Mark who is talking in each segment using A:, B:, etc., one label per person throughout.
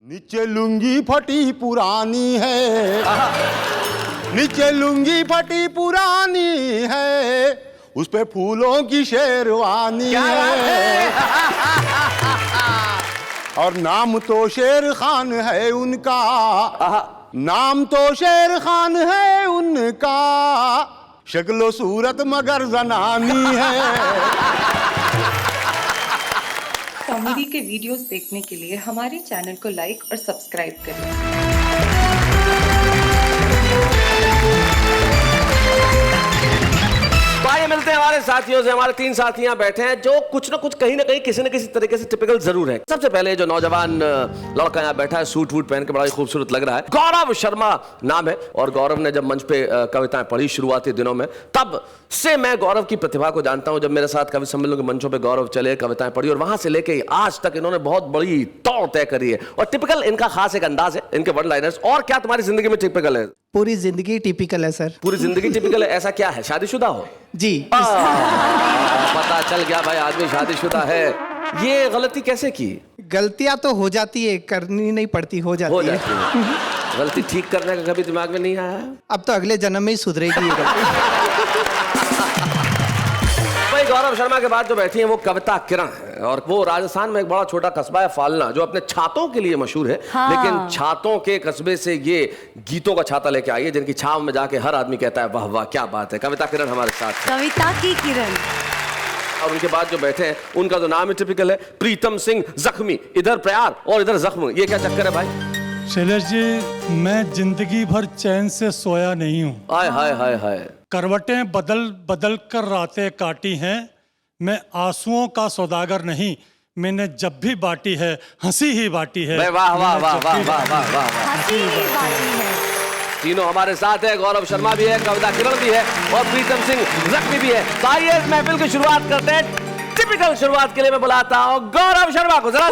A: नीचे लुंगी फटी पुरानी है, नीचे लुंगी फटी पुरानी है, उस पे फूलों की शेरवानी है। और नाम तो शेर खान है उनका, नाम तो शेर खान है उनका, शक्लो सूरत मगर जनानी है।
B: कॉमेडी के वीडियोस देखने के लिए हमारे चैनल को लाइक और सब्सक्राइब करें।
C: आइए मिलते हैं हमारे साथियों से। हमारे तीन साथियां बैठे हैं जो कुछ ना कुछ कहीं ना कहीं किसी न किसी तरीके से टिपिकल जरूर है। सबसे पहले जो नौजवान लड़का यहाँ बैठा है, सूट वूट पहन के बड़ा ही खूबसूरत लग रहा है, गौरव शर्मा नाम है। और गौरव ने जब मंच पे कविताएं पढ़ी शुरुआती दिनों में, तब से मैं गौरव की प्रतिभा को जानता हूं। जब मेरे साथ कवि सम्मेलन के मंचों पे गौरव चले, कविताएं पढ़ी, और वहां से लेके आज तक इन्होंने बहुत बड़ी दौड़ तय करी है। और टिपिकल इनका खास एक अंदाज है, इनके वन लाइनर्स। और क्या तुम्हारी जिंदगी में टिपिकल है?
D: पूरी जिंदगी टिपिकल है सर।
C: पूरी जिंदगी टिपिकल है? ऐसा क्या है? शादीशुदा हो?
D: जी।
C: पता चल गया भाई, आदमी शादीशुदा है। ये गलती कैसे की?
D: गलतियां तो हो जाती है, करनी नहीं पड़ती, हो जाती है।
C: गलती ठीक करने का कभी दिमाग में नहीं आया?
D: अब तो अगले जन्म में ही सुधरेगी ये गलती।
C: भाई गौरव शर्मा के बाद जो बैठी है वो कविता किरण है, और वो राजस्थान में एक बड़ा छोटा कस्बा है फालना, जो अपने छातों के लिए मशहूर है। हाँ। लेकिन छातों के कस्बे से ये गीतों का छाता लेके आई है, जिनकी छाव में जाके हर आदमी कहता है वाह वाह क्या बात है। कविता किरण हमारे साथ,
E: कविता की किरण।
C: और उनके बाद जो बैठे हैं उनका तो नाम ही टिपिकल है, प्रीतम सिंह जख्मी। इधर प्यार और इधर जख्म, ये क्या चक्कर है भाई?
F: शैलेश जी, मैं जिंदगी भर चैन से सोया नहीं हूँ।
C: हाय हाय हाय हाय।
F: करवटें बदल बदल कर रातें काटी हैं, मैं आंसुओं का सौदागर नहीं, मैंने जब भी बांटी है हंसी ही बांटी है।
C: वाह वाह वाह वाह वाह वाह वाह।
E: हंसी ही बांटी है।
C: तीनों हमारे साथ है, गौरव शर्मा भी है, कविता किरण भी है, और प्रीतम सिंह जख्मी भी है। तो आइए इस महफिल की शुरुआत करते हैं। टिपिकल शुरुआत के लिए मैं बुलाता हूँ गौरव शर्मा को। जरा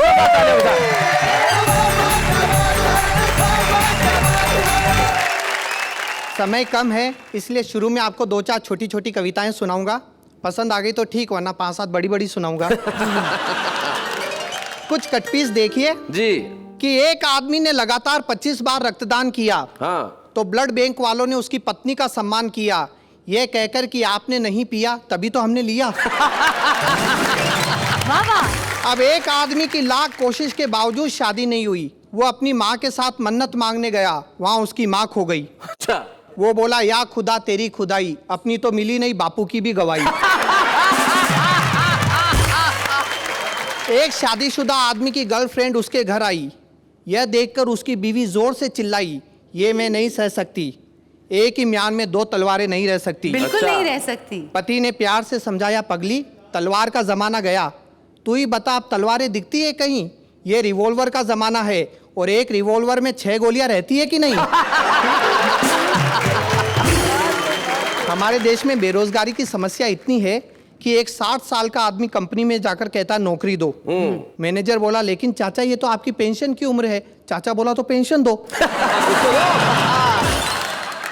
D: समय कम है, इसलिए शुरू में आपको 2-4 छोटी छोटी कविताएं सुनाऊंगा। पसंद आ गई तो ठीक, वरना 5-7 बड़ी बड़ी सुनाऊंगा। कुछ कटपीस देखिए
C: जी।
D: कि एक आदमी ने लगातार 25 बार रक्तदान किया।
C: हाँ।
D: तो ब्लड बैंक वालों ने उसकी पत्नी का सम्मान किया, यह कहकर कि आपने नहीं पिया तभी तो हमने लिया। अब एक आदमी की लाख कोशिश के बावजूद शादी नहीं हुई। वो अपनी माँ के साथ मन्नत मांगने गया, वहां उसकी माँ खो गई।
C: अच्छा।
D: वो बोला या खुदा तेरी खुदाई, अपनी तो मिली नहीं, बापू की भी गवाही। एक शादीशुदा आदमी की गर्लफ्रेंड उसके घर आई। यह देखकर उसकी बीवी जोर से चिल्लाई, ये मैं नहीं सह सकती, एक ही म्यान में 2 तलवारें नहीं रह सकती।
E: बिल्कुल नहीं रह सकती।
D: पति ने प्यार से समझाया, पगली तलवार का जमाना गया, तू ही बता अब तलवारें दिखती है कहीं? ये रिवॉल्वर का जमाना है, और एक रिवॉल्वर में 6 गोलियां रहती है कि नहीं? हमारे देश में बेरोजगारी की समस्या इतनी है कि एक 60 साल का आदमी कंपनी में जाकर कहता नौकरी दो। मैनेजर बोला लेकिन चाचा ये तो आपकी पेंशन की उम्र है। चाचा बोला तो पेंशन दो।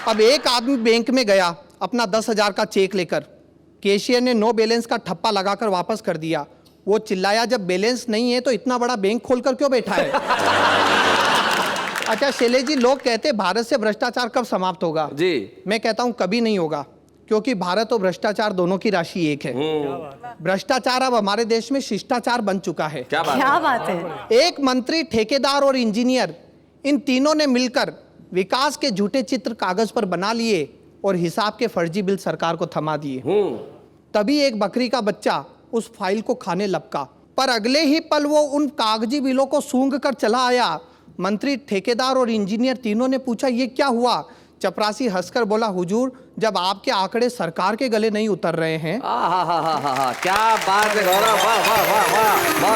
D: अब एक आदमी बैंक में गया अपना 10,000 का चेक लेकर, कैशियर ने नो बैलेंस का ठप्पा लगाकर वापस कर दिया। वो चिल्लाया, जब बैलेंस नहीं है तो इतना बड़ा बैंक खोलकर क्यों बैठा है? अच्छा शैलेश जी, लोग कहते हैं भारत से भ्रष्टाचार कब समाप्त होगा? जी मैं कहता हूं कभी नहीं होगा, क्योंकि भारत और भ्रष्टाचार दोनों की राशि एक है। भ्रष्टाचार अब हमारे देश में शिष्टाचार बन चुका है।
E: क्या बात है?
D: एक मंत्री, ठेकेदार और इंजीनियर, इन तीनों ने मिलकर विकास के झूठे चित्र कागज पर बना लिए और हिसाब के फर्जी बिल सरकार को थमा दिए। तभी एक बकरी का बच्चा उस फाइल को खाने लपका, पर अगले ही पल वो उन कागजी बिलों को सूंघ कर चला आया। मंत्री, ठेकेदार और इंजीनियर तीनों ने पूछा, ये क्या हुआ? चपरासी हंसकर बोला, हुजूर जब आपके आंकड़े सरकार के गले नहीं उतर रहे हैं।
C: क्या बात है गौरव, वाह वाह वाह वाह।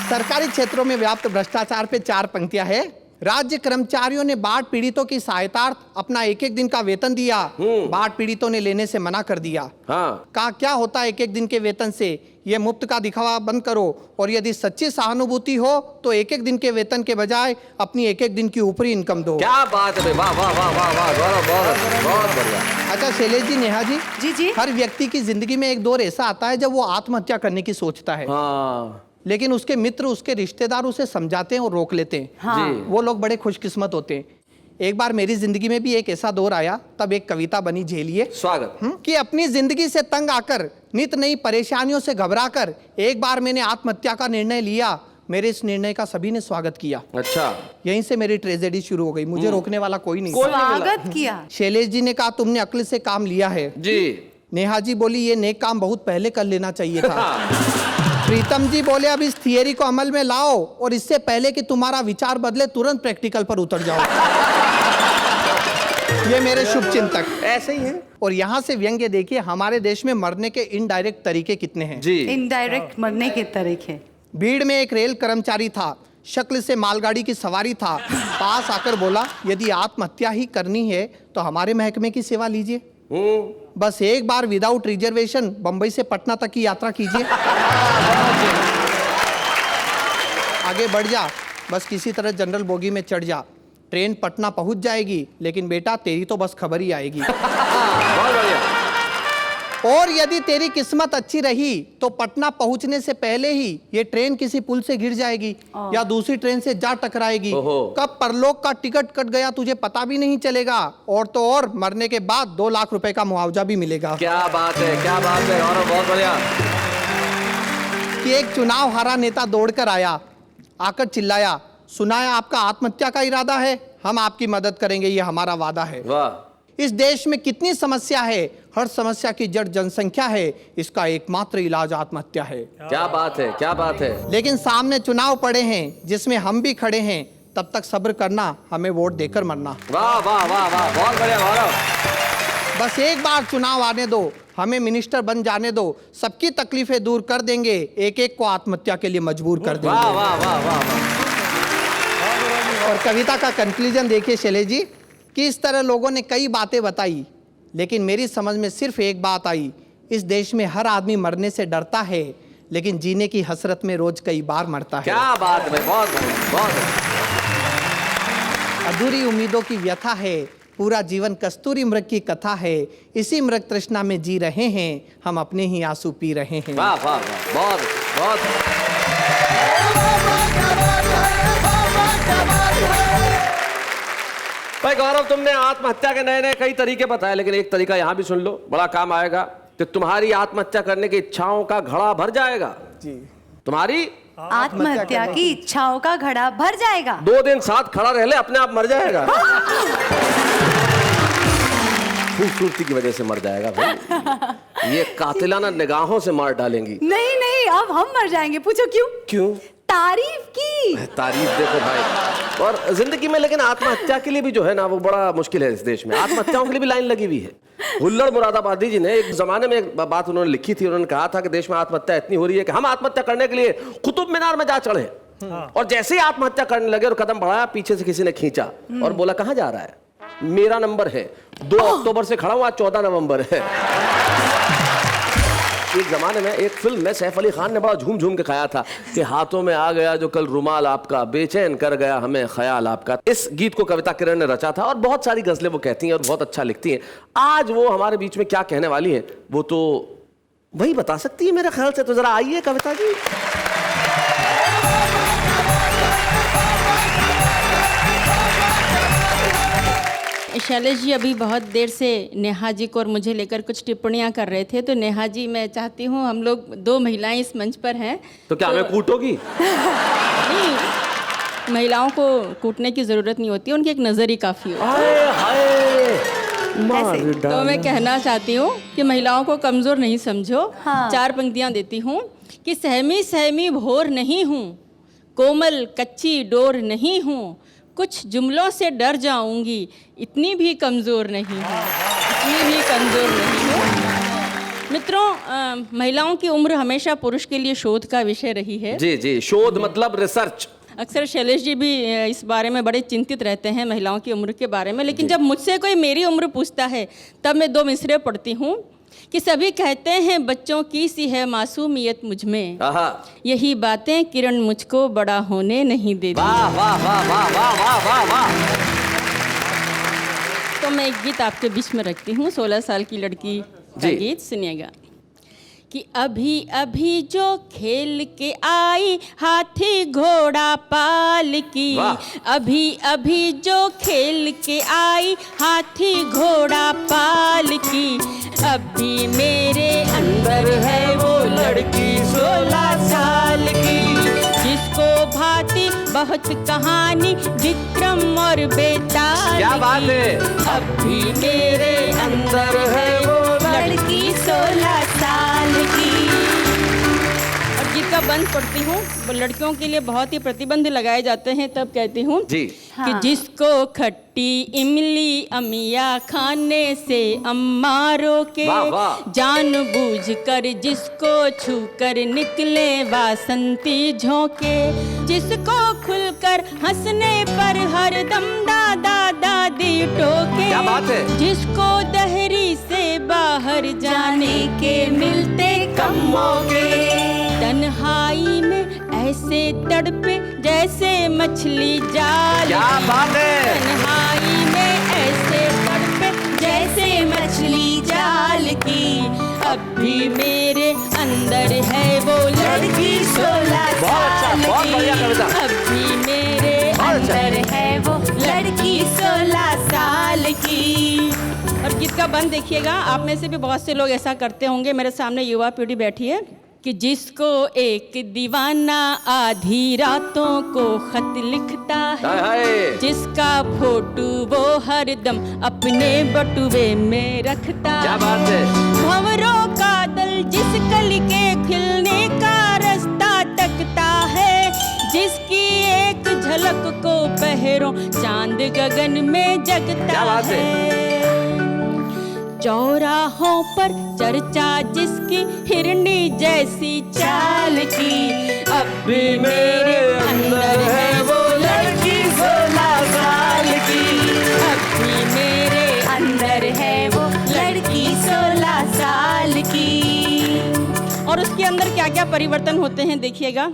D: सरकारी क्षेत्रों में व्याप्त भ्रष्टाचार पे 4 पंक्तियां है। राज्य कर्मचारियों ने बाढ़ पीड़ितों की सहायतार्थ अपना 1-1 दिन का वेतन दिया। बाढ़ पीड़ितों ने लेने से मना कर दिया। हाँ। कहा क्या होता है 1-1 दिन के वेतन से? ये मुफ्त का दिखावा बंद करो, और यदि सच्ची सहानुभूति हो तो 1-1 दिन के वेतन के बजाय अपनी 1-1 दिन की ऊपरी इनकम दो।
C: क्या बात है, वाह वाह वाह वाह वाह, बहुत बढ़िया।
D: अच्छा शैलेश जी, नेहा जी,
E: जी जी,
D: हर व्यक्ति की जिंदगी में एक दौर ऐसा आता है जब वो आत्महत्या करने की सोचता है।
C: हाँ।
D: लेकिन उसके मित्र, उसके रिश्तेदार उसे समझाते हैं और रोक लेते हैं।
E: हाँ।
C: जी।
D: वो लोग बड़े खुशकिस्मत होते हैं। एक बार मेरी जिंदगी में भी एक ऐसा दौर आया, तब एक कविता बनी झेलिए
C: स्वागत।
D: कि अपनी जिंदगी से तंग आकर, नित नई परेशानियों से घबराकर एक बार मैंने आत्महत्या का निर्णय लिया। मेरे इस निर्णय का सभी ने स्वागत किया।
C: अच्छा,
D: यहीं से मेरी ट्रेजेडी शुरू हो गई। मुझे रोकने वाला कोई नहीं।
C: कोई नहीं मिला।
E: स्वागत किया।
D: शैलेश जी ने कहा तुमने अक्ल से काम लिया है।
C: जी।
D: नेहा जी बोली ये नेक काम बहुत पहले कर लेना चाहिए था। प्रीतम जी बोले अब इस थियरी को अमल में लाओ और इससे पहले कि तुम्हारा विचार बदले तुरंत प्रैक्टिकल पर उतर जाओ। ये मेरे शुभ चिंतक।
C: ऐसे ही है।
D: और यहाँ से व्यंग्य देखिए, हमारे देश में मरने के इनडायरेक्ट तरीके कितने हैं।
C: जी।
E: इनडायरेक्ट मरने के तरीके।
D: भीड़ में एक रेल कर्मचारी था, शक्ल से मालगाड़ी की सवारी था। पास आकर बोला यदि आत्महत्या ही करनी है तो हमारे महकमे की सेवा लीजिए। बस एक बार विदाउट रिजर्वेशन बंबई से पटना तक की यात्रा कीजिए। आगे बढ़ जा, बस किसी तरह जनरल बोगी में चढ़ जा। ट्रेन पटना पहुंच जाएगी, लेकिन बेटा तेरी तो बस खबर ही आएगी।
C: बहुत बढ़िया।
D: और यदि तेरी किस्मत अच्छी रही तो पटना पहुंचने से पहले ही ये ट्रेन किसी पुल से गिर जाएगी या दूसरी ट्रेन से जा टकराएगी।
C: ओहो।
D: कब परलोक का टिकट कट गया तुझे पता भी नहीं चलेगा। और तो और मरने के बाद 2 लाख रुपए का मुआवजा भी मिलेगा।
C: क्या बात है, क्या बात है गौरव, बहुत बढ़िया।
D: कि एक चुनाव हारा नेता दौड़कर आया, आकर चिल्लाया, सुनाया आपका आत्महत्या का इरादा है, हम आपकी मदद करेंगे, ये हमारा वादा है।
C: वाह।
D: इस देश में कितनी समस्या है, हर समस्या की जड़ जनसंख्या है, इसका एकमात्र इलाज आत्महत्या है।
C: क्या बात है, क्या बात है।
D: लेकिन सामने चुनाव पड़े हैं जिसमें हम भी खड़े हैं, तब तक सब्र करना, हमें वोट देकर मरना।
C: वाह वाह वाह वाह, बहुत बढ़िया गौरव।
D: बस एक बार चुनाव आने दो, हमें मिनिस्टर बन जाने दो, सबकी तकलीफें दूर कर देंगे, एक एक को आत्महत्या के लिए मजबूर कर
C: वाह
D: देंगे।
C: वाह वाह वाह वाह।
D: और कविता का कंक्लूजन देखिए शैलेश जी, कि इस तरह लोगों ने कई बातें बताई, लेकिन मेरी समझ में सिर्फ एक बात आई, इस देश में हर आदमी मरने से डरता है, लेकिन जीने की हसरत में रोज कई बार मरता है।
C: क्या बात है, बहुत बढ़िया, बहुत बढ़िया।
D: अधूरी उम्मीदों की व्यथा है, पूरा जीवन कस्तूरी मृग की कथा है, इसी मृग तृष्णा में जी रहे हैं, हम अपने ही आंसू पी रहे हैं।
C: वाह वाह वाह, बहुत बहुत। भाई गौरव, तुमने आत्महत्या के नए नए कई तरीके बताए, लेकिन एक तरीका यहाँ भी सुन लो, बड़ा काम आएगा। कि तुम्हारी आत्महत्या करने की इच्छाओं का घड़ा भर जाएगा।
D: जी।
C: तुम्हारी
E: आत्महत्या की इच्छाओं का घड़ा भर जाएगा।
C: 2 दिन साथ खड़ा रह ले, अपने आप मर जाएगा। खूबसूरती की वजह से मर जाएगा भाई। ये कातिलाना निगाहों से मार डालेंगी।
E: नहीं नहीं, अब हम मर जाएंगे। पूछो क्यों?
C: क्यों?
E: तारीफ की।
C: तारीफ देखो भाई। और जिंदगी में लेकिन आत्महत्या के लिए भी जो है ना, वो बड़ा मुश्किल है इस देश में। आत्महत्याओं के लिए भी लाइन लगी हुई है। हुल्लड़ मुरादाबादी जी ने एक जमाने में एक बात उन्होंने लिखी थी, उन्होंने कहा था कि देश में आत्महत्या इतनी हो रही है कि हम आत्महत्या करने के लिए कुतुब मीनार में जा चढ़े, और जैसे ही आत्महत्या करने लगे और कदम बढ़ाया, पीछे से किसी ने खींचा और बोला कहां जा रहा है? मेरा नंबर है, 2 अक्टूबर से खड़ा हूं, आज 14 नवंबर है। एक जमाने में एक फिल्म में सैफ अली खान ने बड़ा झूम झूम के खाया था कि हाथों में आ गया जो कल रुमाल आपका, बेचैन कर गया हमें ख्याल आपका। इस गीत को कविता किरण ने रचा था, और बहुत सारी गजलें वो कहती हैं और बहुत अच्छा लिखती हैं। आज वो हमारे बीच में क्या कहने वाली हैं, वो तो वही बता सकती है मेरे ख्याल से। तो जरा आइए कविता जी।
G: शैलेश जी अभी बहुत देर से नेहा जी को और मुझे लेकर कुछ टिप्पणियां कर रहे थे, तो नेहा जी मैं चाहती हूँ, हम लोग 2 महिलाएं इस मंच पर हैं,
C: तो क्या हमें कूटोगी?
G: नहीं, महिलाओं को कूटने की ज़रूरत नहीं होती, उनकी एक नज़र ही काफ़ी होती है।
C: हाय हाय, मार
G: तो मैं कहना चाहती हूँ कि महिलाओं को कमज़ोर नहीं समझो।
E: हाँ।
G: 4 पंक्तियाँ देती हूँ कि सहमी सहमी भोर नहीं हूँ, कोमल कच्ची डोर नहीं हूँ, कुछ जुमलों से डर जाऊंगी, इतनी भी कमज़ोर नहीं हूँ, इतनी भी कमज़ोर नहीं हूँ। मित्रों, महिलाओं की उम्र हमेशा पुरुष के लिए शोध का विषय रही है।
C: जी जी, शोध मतलब रिसर्च।
G: अक्सर शैलेश जी भी इस बारे में बड़े चिंतित रहते हैं, महिलाओं की उम्र के बारे में, लेकिन जब मुझसे कोई मेरी उम्र पूछता है तब मैं 2 मिसरे पढ़ती हूँ कि सभी कहते हैं बच्चों की सी है मासूमियत मुझ में, यही बातें किरण मुझको बड़ा होने नहीं देती।
C: वाह वाह वाह वाह वाह वाह वाह वाह।
G: तो मैं एक गीत आपके बीच में रखती हूँ, 16 साल की लड़की का गीत सुनिएगा। कि अभी अभी जो खेल के आई हाथी घोड़ा पाल की,
C: वाह।
G: अभी अभी जो खेल के आई हाथी घोड़ा पाल की, अभी मेरे अंदर है वो लड़की 16 साल की, जिसको भाती बहुत कहानी विक्रम और बेताल
C: क्या बात
G: की।
C: है।
G: अभी मेरे अंदर है वो लड़की 16 साल की। और गीत का बंद पढ़ती हूँ। वो लड़कियों के लिए बहुत ही प्रतिबंध लगाए जाते हैं, तब कहती हूँ
C: जी।
G: कि जिसको खट्टी इमली अमिया खाने से अम्मा रोके,
C: वाह, वाह।
G: जानबूझ कर जिसको छू कर निकले वासंती झोंके, जिसको खुलकर हंसने पर हरदम दादा दादी टोके,
C: क्या बात है।
G: जिसको दहरी से बाहर जाने के मिलते कम मौके, तन्हाई में ऐसे तड़पे जैसे मछली जाल
C: क्या
G: की।
C: बात है।
G: तन्हाई में ऐसे तड़पे जैसे मछली जाल की, अब भी मेरे अंदर है वो लड़की 16
C: बहुत अच्छा,
G: साल
C: बहुत
G: की।
C: बढ़िया कविता।
G: अब भी मेरे
C: बहुत अच्छा।
G: अंदर है वो लड़की 16 साल की। और गीत का बंद देखिएगा। आप में से भी बहुत से लोग ऐसा करते होंगे। मेरे सामने युवा पीढ़ी बैठी है कि जिसको एक दीवाना आधी रातों को खत लिखता
C: हाय,
G: है,
C: हाय।
G: जिसका फोटो वो हरदम अपने बटुए में रखता
C: क्या बात है।
G: भंवरों का दल जिस कली के खिलने का रास्ता तकता है, जिसकी एक झलक को पहरों चांद गगन में जगता
C: क्या बात है।
G: चौराहों पर चर्चा जिसकी हिरनी जैसी चाल की, अब भी मेरे अंदर है वो लड़की 16 साल की, अब भी मेरे अंदर है वो लड़की 16 साल की। और उसके अंदर क्या क्या परिवर्तन होते हैं देखिएगा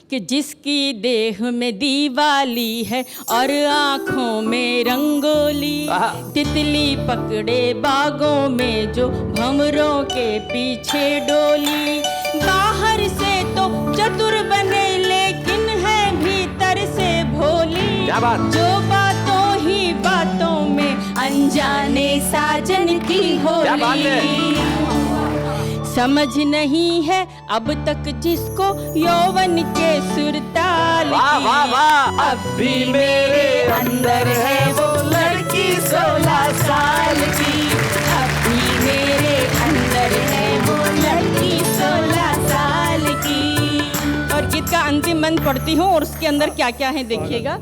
G: कि जिसकी देह में दीवाली है और आँखों में रंगोली, तितली पकड़े बागों में जो भंवरों के पीछे डोली, बाहर से तो चतुर बने लेकिन है भीतर से भोली,
C: क्या बात।
G: जो बातों ही बातों में अनजाने साजन की
C: क्या बात है।
G: होली, समझ नहीं है अब तक जिसको यौवन के सुरताल
C: वाह,
G: की,
C: वाह, वाह।
G: अब भी मेरे अंदर है वो लड़की 16 साल की, अब भी मेरे अंदर है वो लड़की 16 साल की। और गीत का अंतिम बंद पढ़ती हूँ और उसके अंदर क्या क्या है देखिएगा।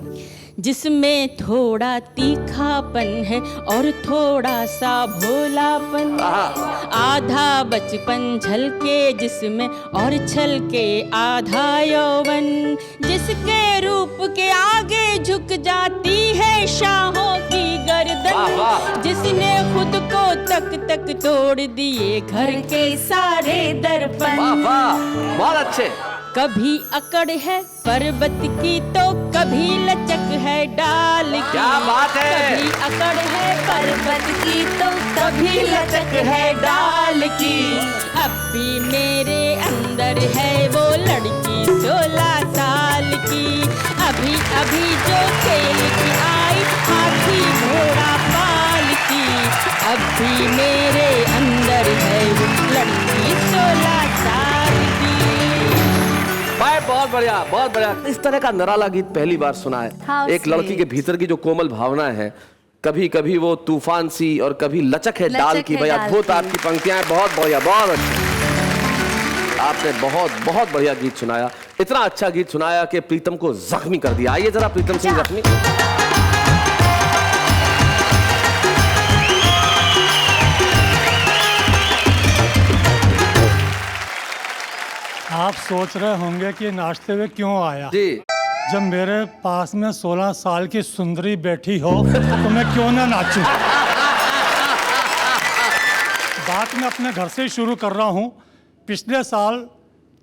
G: जिसमें थोड़ा तीखापन है और थोड़ा सा भोलापन, आधा बचपन झलके जिसमें और छलके आधा यौवन, जिसके रूप के आगे झुक जाती है शाहों की गर्दन, जिसने खुद को तक तक तोड़ दिए घर के सारे दर्पण,
C: वाह, वाह, बहुत अच्छे।
G: कभी अकड़ है पर्वत की तो कभी लचक है डाल की,
C: क्या बात है।
G: कभी अकड़ है पर्वत की तो कभी लचक है डाल की, अब भी मेरे अंदर है वो लड़की 16 साल की, अभी अभी जो खेल की आई हाथी घोड़ा पाल की, अब भी मेरे अंदर है वो लड़की 16 साल की।
C: भाई बहुत बढ़िया, बहुत बढ़िया। इस तरह का निराला गीत पहली बार सुना है।
E: How
C: एक लड़की
E: sweet.
C: के भीतर की जो कोमल भावना है, कभी कभी वो तूफान सी और कभी लचक है डाल की। भाई अद्भुत आपकी पंक्तियां हैं, बहुत बढ़िया, बहुत अच्छा। आपने बहुत बहुत बढ़िया गीत सुनाया। इतना अच्छा गीत सुनाया कि प्रीतम को जख्मी कर दिया। आइए जरा प्रीतम सिंह जख्मी।
F: आप सोच रहे होंगे कि नाचते हुए क्यों आया।
C: जी।
F: जब मेरे पास में 16 साल की सुंदरी बैठी हो तो मैं क्यों ना नाचूं। बात मैं अपने घर से शुरू कर रहा हूं। पिछले साल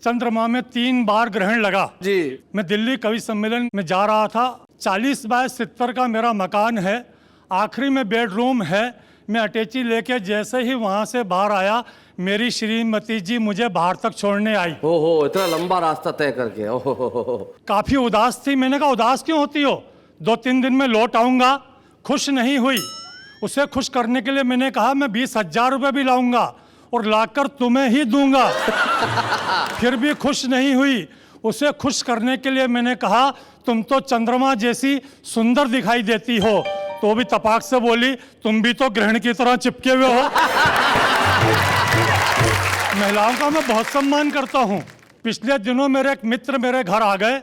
F: चंद्रमा में 3 बार ग्रहण लगा
C: जी।
F: मैं दिल्ली कवि सम्मेलन में जा रहा था। 40 बाय 70 का मेरा मकान है। आखिरी में बेडरूम है। मैं अटैची लेके जैसे ही वहाँ से बाहर आया, मेरी श्रीमती जी मुझे बाहर तक छोड़ने आई।
C: ओहो, इतना लंबा रास्ता तय करके। ओहो,
F: काफ़ी उदास थी। मैंने कहा उदास क्यों होती हो, 2-3 दिन में लौट आऊँगा। खुश नहीं हुई। उसे खुश करने के लिए मैंने कहा मैं 20,000 रुपये भी लाऊंगा और लाकर तुम्हें ही दूंगा। फिर भी खुश नहीं हुई। उसे खुश करने के लिए मैंने कहा तुम तो चंद्रमा जैसी सुंदर दिखाई देती हो, तो भी तपाक से बोली तुम भी तो ग्रहण की तरह चिपके हुए हो। महिलाओं का मैं बहुत सम्मान करता हूँ। पिछले दिनों मेरे एक मित्र मेरे घर आ गए।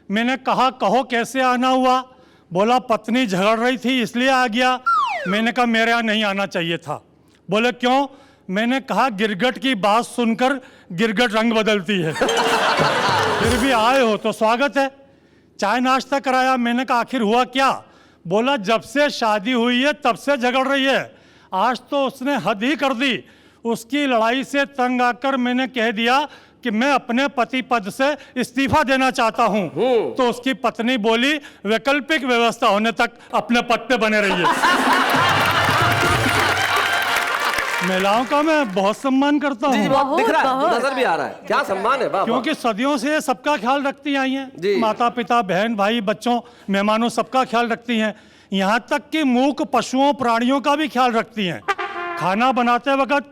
F: मैंने कहा कहो कैसे आना हुआ। बोला पत्नी झगड़ रही थी इसलिए आ गया। मैंने कहा मेरे यहाँ नहीं आना चाहिए था। बोले क्यों? मैंने कहा गिरगट की बात सुनकर गिरगट रंग बदलती है। फिर भी आए हो तो स्वागत है। चाय नाश्ता कराया। मैंने कहा आखिर हुआ क्या? बोला जब से शादी हुई है तब से झगड़ रही है। आज तो उसने हद ही कर दी। उसकी लड़ाई से तंग आकर मैंने कह दिया कि मैं अपने पति पद से इस्तीफा देना चाहता हूं। तो उसकी पत्नी बोली वैकल्पिक व्यवस्था होने तक अपने पद पे बने रहिए। महिलाओं का मैं बहुत सम्मान करता हूँ,
C: दिख रहा है, नजर भी आ रहा है। क्या सम्मान है। वाह,
F: क्योंकि सदियों से ये सबका ख्याल रखती आई हैं। माता पिता, बहन भाई, बच्चों, मेहमानों, सबका ख्याल रखती हैं। यहाँ तक कि मूक पशुओं प्राणियों का भी ख्याल रखती हैं। खाना बनाते वक्त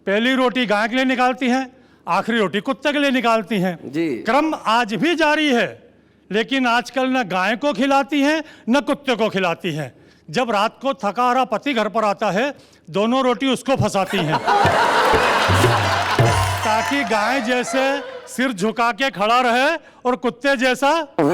F: पहली रोटी गाय के लिए निकालती हैं, आखिरी रोटी कुत्ते के लिए निकालती हैं। क्रम आज भी जारी है, लेकिन आजकल न गाय को खिलाती हैं न कुत्ते को खिलाती हैं। जब रात को थका हारा पति घर पर आता है, दोनों रोटी उसको फंसाती हैं, ताकि गाय जैसे सिर झुका के खड़ा रहे और कुत्ते जैसा दुम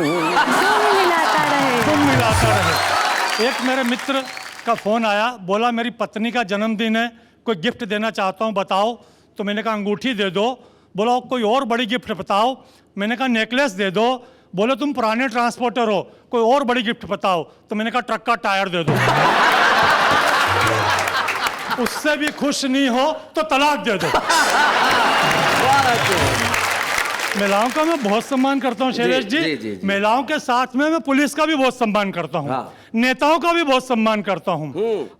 F: मिलाता रहे। एक मेरे मित्र का फोन आया, बोला मेरी पत्नी का जन्मदिन है, कोई गिफ्ट देना चाहता हूँ, बताओ। तो मैंने कहा अंगूठी दे दो। बोला कोई और बड़ी गिफ्ट बताओ। मैंने कहा नेकलेस दे दो। बोले तुम पुराने ट्रांसपोर्टर हो, कोई और बड़ी गिफ्ट बताओ। तो मैंने कहा ट्रक का टायर दे दो। उससे भी खुश नहीं हो तो तलाक दे दो। महिलाओं का मैं बहुत सम्मान करता हूँ शैलेश जी। महिलाओं के साथ में मैं पुलिस का भी बहुत सम्मान करता हूँ। नेताओं का भी बहुत सम्मान करता हूँ।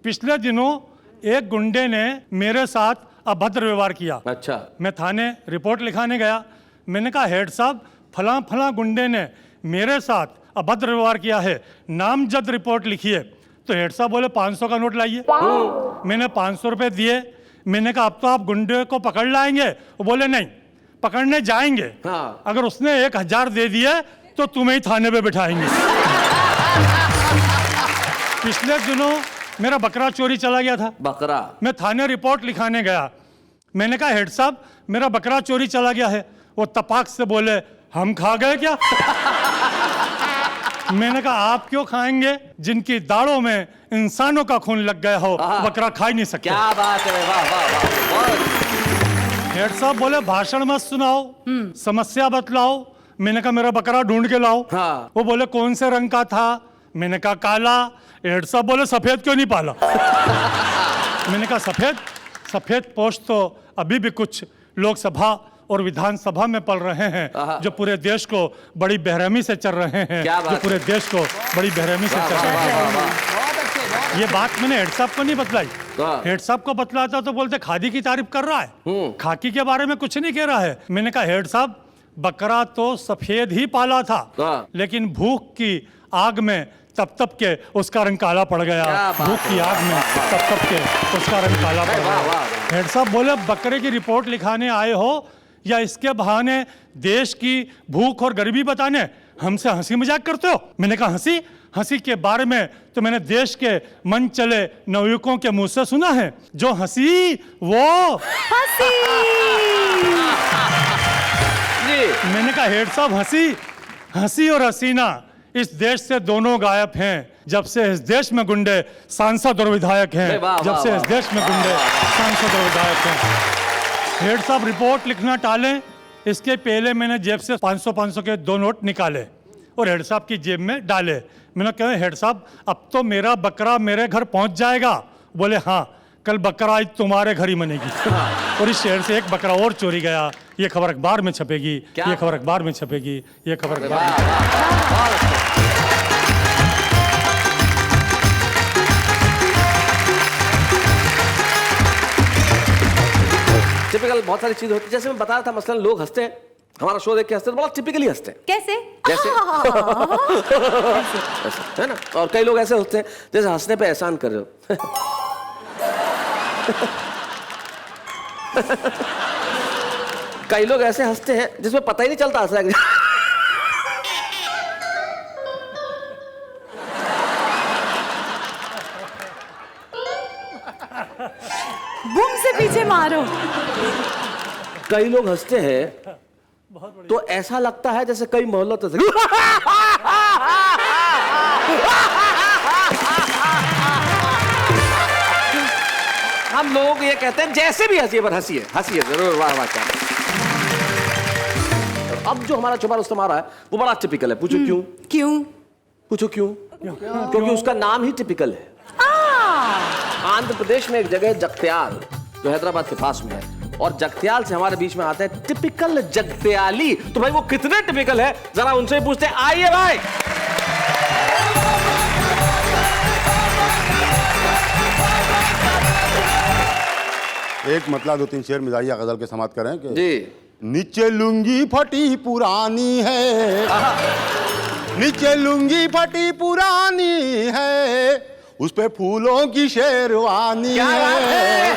F: पिछले दिनों एक गुंडे ने मेरे साथ अभद्र व्यवहार किया।
C: अच्छा।
F: मैं थाने रिपोर्ट लिखाने गया। मैंने कहा हेड साहब फलां फलां गुंडे ने मेरे साथ अभद्र व्यवहार किया है, नामजद रिपोर्ट लिखिए। तो हेड साहब बोले 500 का नोट लाइए। मैंने 500 रुपए दिए। मैंने कहा अब तो आप गुंडे को पकड़ लाएंगे? वो बोले नहीं, पकड़ने जाएंगे। अगर उसने 1000 दे दिए तो तुम्हें ही थाने पे बिठाएंगे। पिछले दिनों मेरा बकरा चोरी चला गया था।
C: बकरा? मैं
F: थाने रिपोर्ट लिखाने गया। मैंने कहा हेड साहब मेरा बकरा चोरी चला गया है। वो तपाक से बोले हम खा गए क्या? मैंने कहा आप क्यों खाएंगे? जिनकी दाढ़ों में इंसानों का खून लग गया हो बकरा खा ही नहीं सकते।
C: क्या बात है, वाह वाह वाह।
F: हेड साहब बोले भाषण मत सुनाओ, समस्या बतलाओ। मैंने कहा मेरा बकरा ढूंढ के लाओ। वो बोले कौन से रंग का था? मैंने कहा काला। हेड साहब बोले सफेद क्यों नहीं पाला? मैंने कहा सफेद पोस्ट तो अभी भी कुछ लोकसभा और विधानसभा में पल रहे हैं, जो पूरे देश को बड़ी बेरहमी से चल रहे हैं, जो पूरे देश को बड़ी बेरहमी से चल रहे हैं। ये बात मैंने हेड साहब को नहीं बतलाई। हेड साहब को बतलाता तो बोलते खादी की तारीफ कर रहा है, खाकी के बारे में कुछ नहीं कह रहा है। मैंने कहा हेड साहब बकरा तो सफेद ही पाला था, लेकिन भूख की आग में तप के उसका रंग काला पड़ गया। भूख की आग में तप के उसका रंग काला पड़ गया। हेड साहब बोले बकरे की रिपोर्ट लिखाने आए हो या इसके बहाने देश की भूख और गरीबी बताने हमसे हंसी मजाक करते हो? मैंने कहा हंसी के बारे में तो मैंने देश के मन चले नवयुवकों के मुंह से सुना है, जो हंसी वो हंसी। मैंने कहा हेड साहब हंसी और हसीना इस देश से दोनों गायब हैं जब से इस देश में गुंडे सांसद और विधायक हैं। जब से इस देश में गुंडे सांसद और विधायक हैं। हेड साहब रिपोर्ट लिखना टालें, इसके पहले मैंने जेब से 500 के 2 नोट निकाले और हेड साहब की जेब में डाले। मैंने कहा हेड साहब अब तो मेरा बकरा मेरे घर पहुंच जाएगा। बोले हाँ कल बकरा ईद तुम्हारे घर ही मनेगी। और इस शहर से एक बकरा और चोरी गया। ये खबर अखबार में छपेगी, ये खबर अखबार में छपेगी, ये खबर अखबार में।
C: बहुत सारी चीज होती है, जैसे मैं बता रहा था, मसलन लोग हंसते हैं, हमारा शो देख के हंसते हैं, बड़ा टिपिकली हंसते हैं।
E: कैसे?
C: जैसे ऐसे, है ना। और कई लोग ऐसे होते हैं जैसे हंसने पे एहसान कर रहे हो। कई लोग ऐसे हंसते हैं जिसमें पता ही नहीं चलता हंस रहा है।
E: बूम से पीछे मारो।
C: कई लोग हंसते हैं तो ऐसा लगता है जैसे कई मोहल्लों से हम लोग ये कहते हैं जैसे भी हंसिए, पर हंसिए, हंसिए जरूर, वाह वाह। क्या अब जो हमारा छुपा रुस्तम आ रहा है वो बड़ा टिपिकल है। पूछो क्यों?
E: क्यों?
C: पूछो क्यों? क्योंकि उसका नाम ही टिपिकल है। आंध्र प्रदेश में एक जगह है जगत्याल, जो हैदराबाद के पास में है, और जगत्याल से हमारे बीच में आता है टिपिकल जगत्याली। तो भाई वो कितने टिपिकल है जरा उनसे पूछते हैं। आइए भाई।
A: एक मतलब 2-3 शेर मिजाइया गजल के समाप्त करें कि
C: जी।
A: नीचे लुंगी फटी पुरानी है, नीचे लुंगी फटी पुरानी है, उस पे फूलों की शेरवानी है,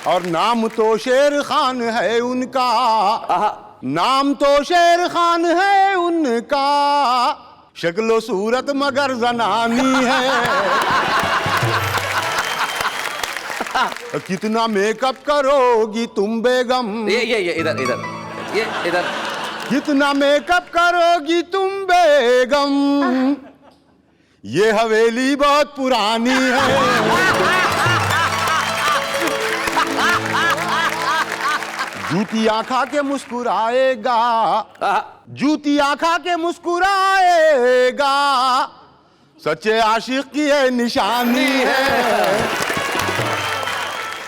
A: और नाम तो शेर खान है उनका, नाम तो शेर खान है उनका, शक्लो सूरत मगर जनानी है। कितना मेकअप करोगी तुम बेगम,
C: ये इधर इधर, ये इधर।
A: कितना मेकअप करोगी तुम बेगम, ये हवेली बहुत पुरानी है। जूतियां खा के मुस्कुराएगा, जूतियां खा के मुस्कुराएगा, सच्चे आशिक की ये निशानी है।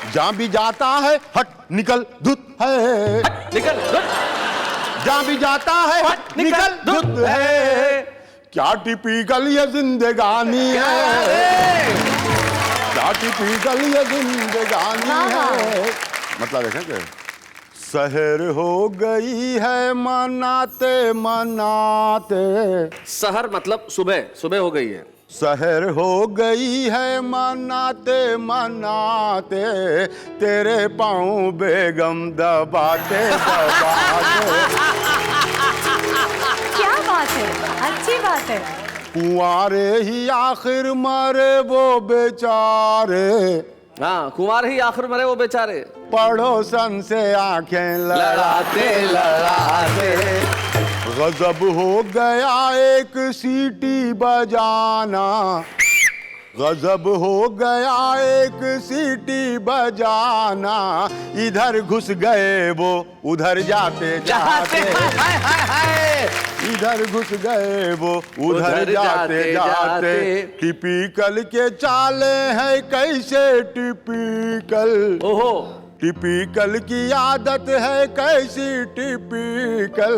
A: जहां भी जाता है हट निकल धुत है,
C: निकल
A: जहां भी जाता है हट निकल धुत है, क्या टिपिकल ये जिंदगानी है, क्या टिपिकल ये जिंदगानी है। मतलब देखें कि सहर हो गई है मनाते मनाते,
C: सहर मतलब सुबह, सुबह हो गई है।
A: सहर हो गई है मनाते मनाते, तेरे पाँव बेगम दबाते दबाते।
E: क्या बात है, अच्छी बात है।
A: कुंवारे ही आखिर मरे वो बेचारे,
C: हाँ, कुंवार ही आखिर मरे वो बेचारे,
A: पड़ोसन से आंखें लड़ाते लड़ाते। गजब हो गया एक सीटी बजाना, गजब हो गया एक सीटी बजाना, इधर घुस गए वो उधर जाते जाते, इधर घुस गए वो उधर जाते जाते। टिपिकल के चाले हैं कैसे टिपिकल, ओहो टिपिकल की आदत है कैसी टिपिकल,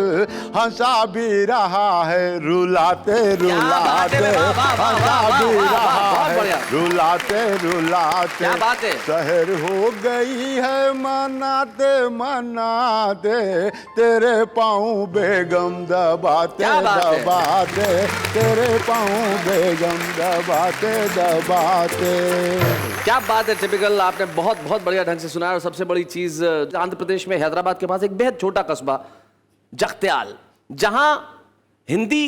A: हंसा भी रहा है रुलाते रुलाते, हंसा भी रहा है रुलाते रुलाते। शहर हो गई है मनाते मनाते, तेरे पाँव बेगम दबाते दबाते, तेरे पाँव बेगम दबाते दबाते।
C: क्या बात है, टिपिकल आपने बहुत बहुत बढ़िया ढंग से सुनाया। और सबसे बड़ी चीज, आंध्र प्रदेश में हैदराबाद के पास एक बेहद छोटा कस्बा जगत्याल, जहां हिंदी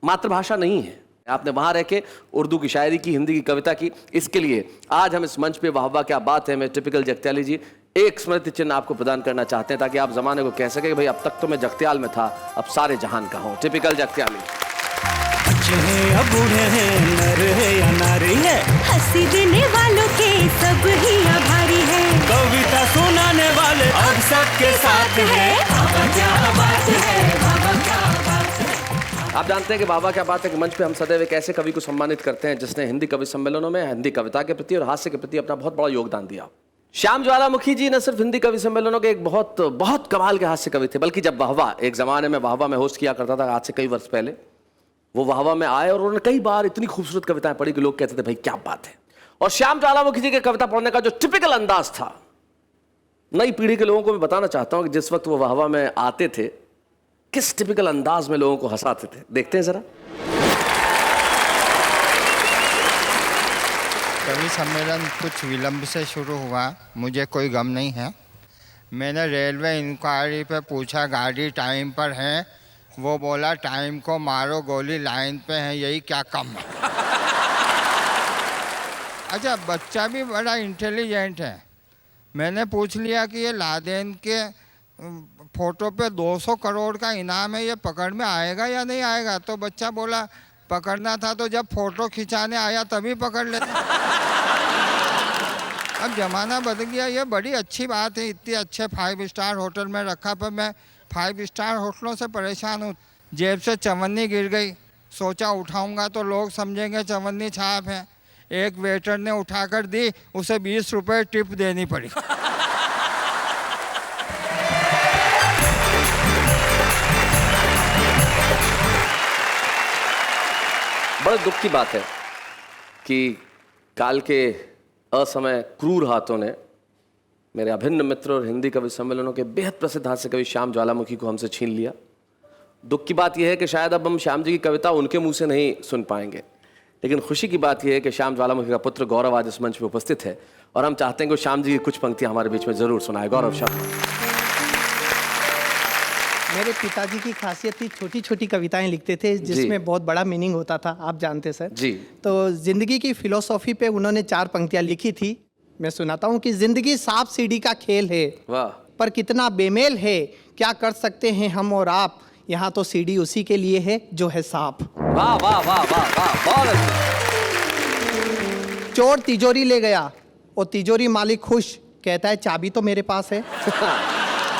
C: मातृभाषा नहीं है, आपने वहां रह के उर्दू की शायरी की, हिंदी की कविता की। इसके लिए आज हम इस मंच पे वाह वाह क्या बात है में टिपिकल जगत्याली जी एक स्मृति चिन्ह आपको प्रदान करना चाहते हैं, ताकि आप जमाने को कह सके कि भाई अब तक तो मैं जगत्याल में था, अब सारे जहान का हूं। टिपिकल जगत्याली।
H: बच्चे हैं या बूढ़े हैं, नर है या नारी है,
E: हंसी देने वालों के सब ही आभारी है,
H: कविता सुनाने वाले अब सबके साथ है। बाबा क्या बात है, बाबा क्या बात है।
C: आप जानते हैं कि बाबा क्या बात है कि मंच पे हम सदैव एक ऐसे कवि को सम्मानित करते हैं जिसने हिंदी कवि सम्मेलनों में हिंदी कविता के प्रति और हास्य के प्रति अपना बहुत बड़ा योगदान दिया। श्याम ज्वालामुखी जी न सिर्फ हिंदी कवि सम्मेलनों के एक बहुत बहुत कमाल के हास्य कवि थे, बल्कि जब वाहवा एक जमाने में वाहवा में होस्ट किया करता था आज से कई वर्ष पहले, वो वाहवा में आए और उन्होंने कई बार इतनी खूबसूरत कविताएं पढ़ी कि लोग कहते थे भाई क्या बात है। और श्याम ज्वालामुखी जी के कविता पढ़ने का जो टिपिकल अंदाज था नई पीढ़ी के लोगों को मैं बताना चाहता हूं कि जिस वक्त वो वाह वाह में आते थे किस टिपिकल अंदाज में लोगों को हंसाते थे। देखते हैं जरा।
I: कवि सम्मेलन कुछ विलंब से शुरू हुआ, मुझे कोई गम नहीं है। मैंने रेलवे इंक्वायरी पे पूछा गाड़ी टाइम पर है, वो बोला टाइम को मारो गोली लाइन पे है, यही क्या कम है। अच्छा, बच्चा भी बड़ा इंटेलिजेंट है। मैंने पूछ लिया कि ये लादेन के फोटो पे 200 करोड़ का इनाम है, ये पकड़ में आएगा या नहीं आएगा। तो बच्चा बोला पकड़ना था तो जब फोटो खिंचाने आया तभी पकड़ लेते। अब ज़माना बदल गया, ये बड़ी अच्छी बात है। इतने अच्छे 5 स्टार होटल में रखा, पर मैं 5 स्टार होटलों से परेशान हूँ। जेब से चवन्नी गिर गई, सोचा उठाऊंगा तो लोग समझेंगे चवन्नी छाप है। एक वेटर ने उठाकर दी, उसे 20 रुपये टिप देनी पड़ी।
C: बड़े दुख की बात है कि काल के असमय क्रूर हाथों ने मेरे अभिन्न मित्र और हिंदी कवि सम्मेलनों के बेहद प्रसिद्ध हास्य कवि श्याम ज्वालामुखी को हमसे छीन लिया। दुख की बात यह है कि शायद अब हम श्याम जी की कविता उनके मुंह से नहीं सुन पाएंगे, लेकिन खुशी की बात यह है कि श्याम ज्वालामुखी का पुत्र गौरव आज इस मंच पर उपस्थित है और हम चाहते हैं कि श्याम जी की कुछ पंक्तियां हमारे बीच में जरूर सुनाए। गौरव शब्द।
D: मेरे पिताजी की खासियत थी छोटी छोटी कविताएं लिखते थे जिसमें बहुत बड़ा मीनिंग होता था, आप जानते सर
C: जी।
D: तो जिंदगी की फिलोसॉफी पे उन्होंने 4 पंक्तियां लिखी थी, मैं सुनाता हूँ कि जिंदगी सांप सीढ़ी का खेल है, वाह, पर कितना बेमेल है, क्या कर सकते हैं हम और आप, यहाँ तो सीढ़ी उसी के लिए है जो है सांप।
C: वाह वाह वाह वाह वाह, बहुत अच्छा।
D: चोर तिजोरी ले गया और तिजोरी मालिक खुश, कहता है चाबी तो मेरे पास है।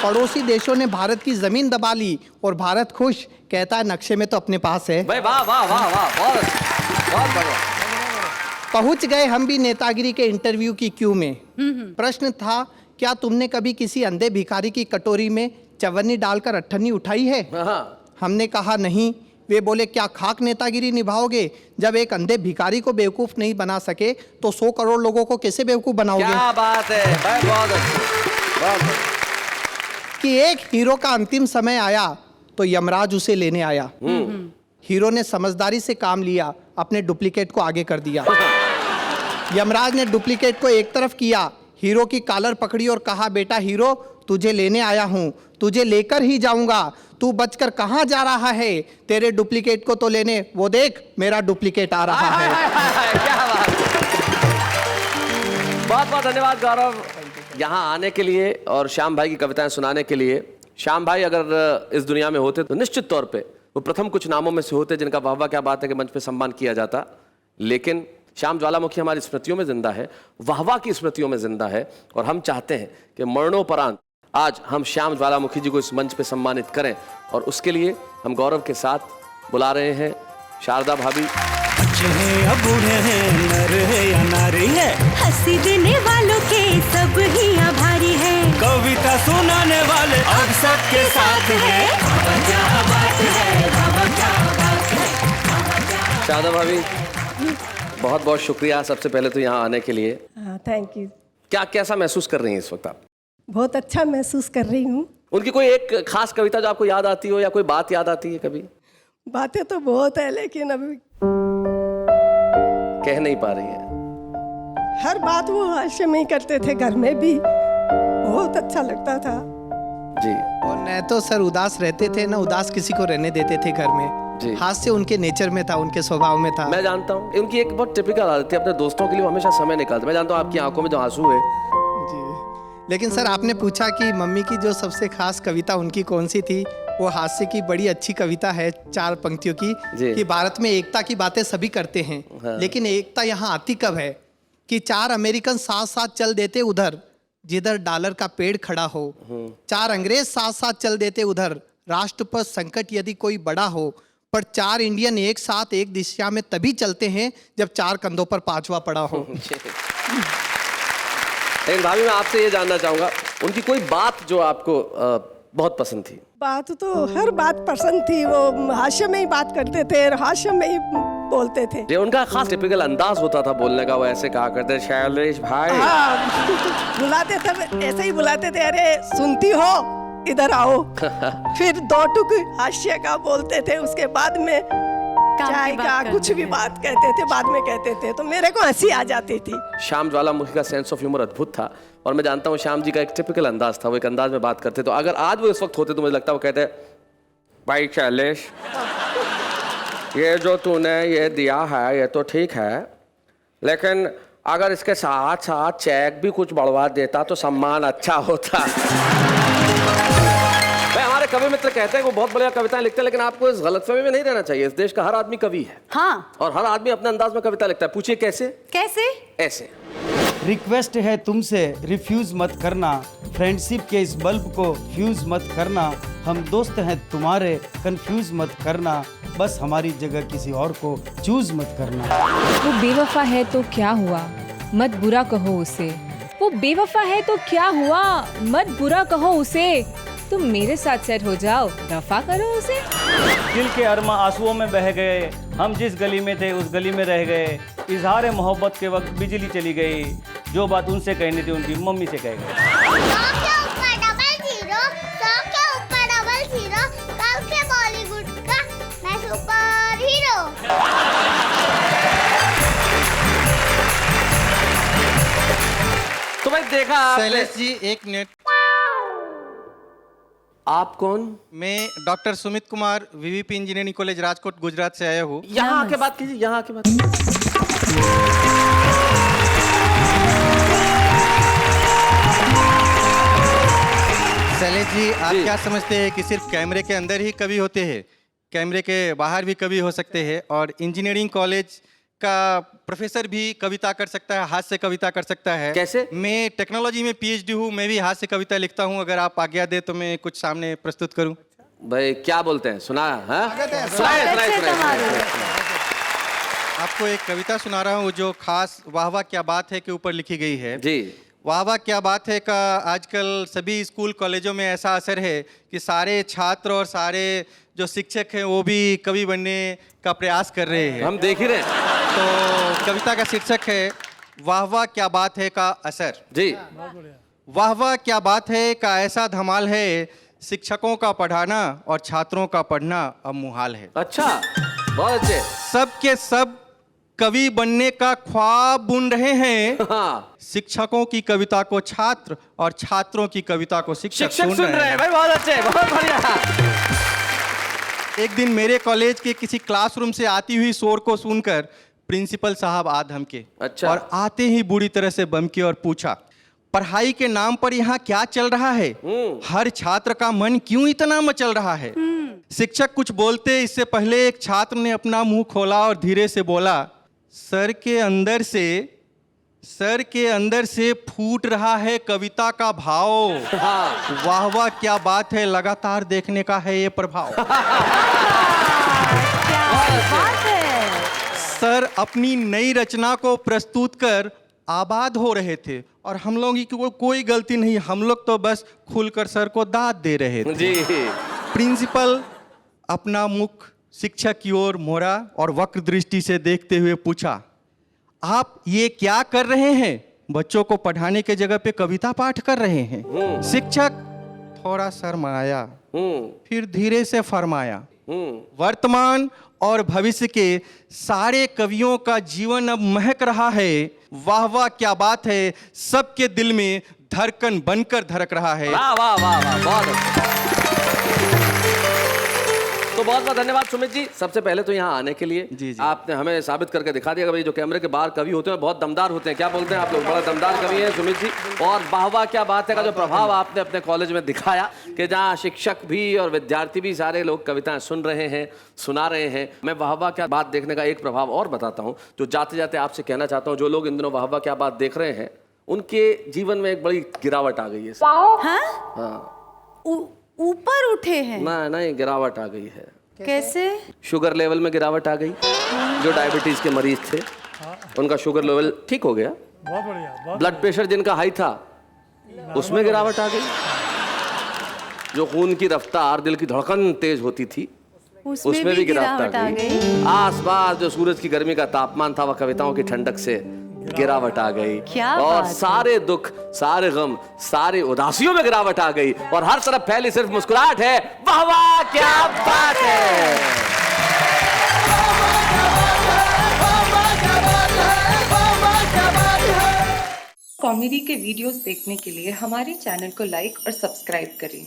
D: पड़ोसी देशों ने भारत की जमीन दबा ली और भारत खुश, कहता है नक्शे में तो अपने पास है।
C: वाह वाह वाह वाह, बहुत अच्छा, बहुत बढ़िया।
D: पहुंच गए हम भी नेतागिरी के इंटरव्यू की क्यू में। प्रश्न था, क्या तुमने कभी किसी अंधे भिखारी की कटोरी में चवन्नी डालकर अट्ठन्नी उठाई है? हमने कहा नहीं। वे बोले, क्या खाक नेतागिरी निभाओगे? जब एक अंधे भिखारी को बेवकूफ नहीं बना सके तो 100 करोड़ लोगों को कैसे बेवकूफ बनाओगे?
C: क्या बात है भाई, बहुत अच्छा, बहुत
D: कि एक हीरो का अंतिम समय आया तो यमराज उसे लेने आया। हीरो ने समझदारी से काम लिया, अपने डुप्लीकेट को आगे कर दिया। यमराज ने डुप्लीकेट को एक तरफ किया, हीरो की कॉलर पकड़ी और कहा, बेटा हीरो, तुझे लेने आया हूं, तुझे लेकर ही जाऊंगा, तू बचकर कहां जा रहा है? तेरे डुप्लीकेट को तो लेने, वो देख मेरा डुप्लीकेट आ रहा है।
C: क्या बात। बहुत बहुत धन्यवाद गौरव यहाँ आने के लिए और श्याम भाई की कविताएं सुनाने के लिए। श्याम भाई अगर इस दुनिया में होते तो निश्चित तौर पे वो प्रथम कुछ नामों में से होते जिनका वाह वाह क्या बात है कि मंच पे सम्मान किया जाता, लेकिन श्याम ज्वालामुखी हमारी स्मृतियों में जिंदा है, वाह वाह की स्मृतियों में जिंदा है और हम चाहते हैं कि मरणोपरांत आज हम श्याम ज्वालामुखी जी को इस मंच पे सम्मानित करें और उसके लिए हम गौरव के साथ बुला रहे हैं शारदा भाभी।
H: बच्चे हैं या बूढ़े हैं, नर है या नारी है,
E: हंसी देने वालों के सब ही आभारी है,
H: कविता सुनाने वाले अब सबके साथ है। क्या बात है, क्या बात है।
C: शारदा भाभी बहुत बहुत शुक्रिया सबसे पहले तो यहाँ आने के लिए।
J: Thank you.
C: क्या कैसा महसूस कर रही हैं इस वक्त आप?
J: बहुत अच्छा महसूस कर रही हूँ।
C: उनकी कोई एक खास कविता जो आपको याद आती हो या कोई बात याद आती है कभी?
J: बातें तो बहुत है लेकिन अभी
C: कह नहीं पा रही है।
J: हर बात वो हास्य में ही करते थे, घर में भी बहुत अच्छा लगता था
C: जी।
D: और न तो सर उदास रहते थे, न उदास किसी को रहने देते थे घर में जी। हास्य उनके नेचर में था, उनके स्वभाव में था।
C: मैं जानता हूँ उनकी एक बहुत टिपिकल आदत थी, अपने दोस्तों के लिए वो हमेशा समय निकालते। मैं जानता हूँ आपकी आंखों में जो आंसू है
D: जी। लेकिन सर आपने पूछा कि मम्मी की जो सबसे खास कविता उनकी कौन सी थी, वो हास्य की बड़ी अच्छी कविता है 4 पंक्तियों की कि भारत में एकता की बातें सभी करते हैं, लेकिन एकता यहाँ आती कब है कि 4 अमेरिकन साथ साथ चल देते उधर जिधर डॉलर का पेड़ खड़ा हो, 4 अंग्रेज साथ साथ चल देते उधर राष्ट्र पर संकट यदि कोई बड़ा हो, पर 4 इंडियन एक साथ एक दिशा में तभी चलते हैं जब 4 कंधों पर 5वां पड़ा हो।
C: लेकिन भाभी मैं आपसे ये जानना चाहूँगा उनकी कोई बात जो आपको बहुत पसंद थी?
J: बात तो हर बात पसंद थी, वो हास्य में ही बात करते थे और हास्य में ही बोलते थे।
C: ये उनका खास टिपिकल अंदाज होता था बोलने का, वो ऐसे कहा करते शैलेश भाई।
J: हाँ बुलाते थे, ऐसे ही बुलाते थे, अरे सुनती हो इधर आओ। फिर दो टुक हास्य का बोलते थे, उसके बाद में चाय का कुछ भी बात कहते थे, बाद में कहते थे, तो मेरे को हंसी आ जाती थी।
C: श्याम ज्वालामुखी का सेंस ऑफ ह्यूमर अद्भुत था, और मैं जानता हूँ श्याम जी का एक टिपिकल अंदाज था, वो एक अंदाज में बात करते। तो अगर आज वो इस वक्त होते तो मुझे लगता है वो कहते भाई शैलेश, ये जो तूने ये दिया है ये तो ठीक है, लेकिन अगर इसके साथ साथ चेक भी कुछ बढ़वा देता तो सम्मान अच्छा होता। भाई हमारे कवि मित्र कहते हैं वो बहुत बढ़िया कविताएं लिखते हैं, लेकिन आपको इस गलतफहमी में नहीं रहना चाहिए। इस देश का हर आदमी कवि है।
E: हाँ।
C: और हर आदमी अपने अंदाज में कविता लिखता है। पूछिए कैसे?
E: कैसे?
C: ऐसे।
K: रिक्वेस्ट है तुमसे रिफ्यूज मत करना, फ्रेंडशिप के इस बल्ब को फ्यूज मत करना, हम दोस्त हैं तुम्हारे कंफ्यूज मत करना, बस हमारी जगह किसी और को चूज मत करना।
L: वो बेवफा है तो क्या हुआ, मत बुरा कहो उसे। वो बेवफा है तो क्या हुआ, मत बुरा कहो उसे। तुम मेरे साथ सेट हो जाओ, दफा करो उसे।
M: दिल के अरमा आंसुओं में बह गए, हम जिस गली में थे उस गली में रह गए, इजहार मोहब्बत के वक्त बिजली चली गई, जो बात उनसे कहनी थी उनकी मम्मी से कह गई।
C: तो मैं देखा
N: शैलेश जी एक मिनट।
C: आप कौन?
N: मैं doctor Sumit Kumar, VVP engineering college Rajkot Gujarat से आया हूँ।
C: यहाँ आके बात कीजिए, यहाँ आके बात।
N: शैलेश जी आप क्या समझते हैं कि सिर्फ कैमरे के अंदर ही कवि होते हैं? कैमरे के बाहर भी कवि हो सकते हैं, और इंजीनियरिंग कॉलेज का प्रोफेसर भी कविता कर सकता है, हाथ से कविता कर सकता है।
C: कैसे?
N: मैं टेक्नोलॉजी में पीएचडी हूँ, मैं भी हाथ से कविता लिखता हूँ। अगर आप आज्ञा दे तो मैं कुछ सामने प्रस्तुत करूँ।
C: भाई क्या बोलते हैं, सुना?
N: आपको एक कविता सुना रहा हूँ जो खास वाह वाह क्या बात है के ऊपर लिखी गई है।
C: जी।
N: वाह वाह क्या बात है का आजकल सभी स्कूल कॉलेजों में ऐसा असर है कि सारे छात्र और सारे जो शिक्षक हैं वो भी कवि बनने का प्रयास कर रहे हैं।
C: हम देख ही रहे हैं।
N: तो कविता का शीर्षक है वाह वाह क्या बात है का असर।
C: जी।
N: वाह वाह क्या बात है का ऐसा धमाल है, शिक्षकों का पढ़ाना और छात्रों का पढ़ना अब मुहाल है।
C: अच्छा, बहुत अच्छे।
N: सब के सब कवि बनने का ख्वाब बुन रहे हैं।
C: हाँ।
N: शिक्षकों की कविता को छात्र और छात्रों की कविता को शिक्षक सुन रहे हैं।
C: भाई बहुत अच्छे, बहुत बढ़िया।
N: एक दिन मेरे कॉलेज के किसी क्लासरूम से आती हुई शोर को सुनकर प्रिंसिपल साहब आ धमके।
C: अच्छा।
N: और आते ही बुरी तरह से बमके और पूछा, पढ़ाई के नाम पर यहाँ क्या चल रहा है? हर छात्र का मन क्यों इतना मचल रहा है? शिक्षक कुछ बोलते इससे पहले एक छात्र ने अपना मुंह खोला और धीरे से बोला, सर के अंदर से फूट रहा है कविता का भाव। वाह वाह क्या बात है, लगातार देखने का है ये प्रभाव। सर अपनी नई रचना को प्रस्तुत कर आबाद हो रहे थे, और हम लोगों की कोई गलती नहीं, हम लोग तो बस खुलकर सर को दाद दे रहे थे।
C: जी।
N: प्रिंसिपल अपना मुख शिक्षक की ओर मोड़ा और वक्र दृष्टि से देखते हुए पूछा, आप ये क्या कर रहे हैं? बच्चों को पढ़ाने के जगह पे कविता पाठ कर रहे हैं। शिक्षक थोड़ा शर्माया, फिर धीरे से फरमाया, वर्तमान और भविष्य के सारे कवियों का जीवन अब महक रहा है। वाह वाह क्या बात है, सबके दिल में धड़कन बनकर धड़क रहा है।
C: वाह वाह वाह वाह, बहुत अच्छा। तो बहुत बहुत धन्यवाद सुमित जी, सबसे पहले तो यहाँ आने के लिए।
N: जी।
C: आपने हमें साबित करके दिखा दिया कि भाई जो कैमरे के बाहर कवि होते हैं बहुत दमदार होते हैं। क्या बोलते हैं आप लोग? बड़ा दमदार कवि हैं सुमित जी। और वाह वाह क्या बात है का जो प्रभाव आपने अपने कॉलेज में दिखाया कि जहाँ शिक्षक भी और विद्यार्थी भी सारे लोग कविताएं सुन रहे हैं, सुना रहे हैं। मैं वाह वाह क्या बात देखने का एक प्रभाव और बताता हूँ, जो जाते जाते आपसे कहना चाहता हूँ। जो लोग इन दिनों वाह वाह क्या बात देख रहे हैं उनके जीवन में एक बड़ी गिरावट आ गई है। हाँ,
E: ऊपर उठे हैं?
C: नहीं, गिरावट आ गई है।
E: कैसे?
C: शुगर लेवल में गिरावट आ गई। जो डायबिटीज के मरीज थे उनका शुगर लेवल ठीक हो गया।
F: बहुत बढ़िया।
C: ब्लड प्रेशर जिनका हाई था उसमें गिरावट आ गई। जो खून की रफ्तार, दिल की धड़कन तेज होती थी
E: उसमें भी गिरावट आ गई।
C: आसपास जो सूरज की गर्मी का तापमान था, वह कविताओं की ठंडक से गिरावट आ गई।
E: क्या
C: और
E: बात है।
C: सारे दुख, सारे गम, सारी उदासियों में गिरावट आ गई और हर तरफ फैली सिर्फ मुस्कुराहट है। वाह वाह, क्या बात है।
B: कॉमेडी के वीडियोस देखने के लिए हमारे चैनल को लाइक और सब्सक्राइब करें।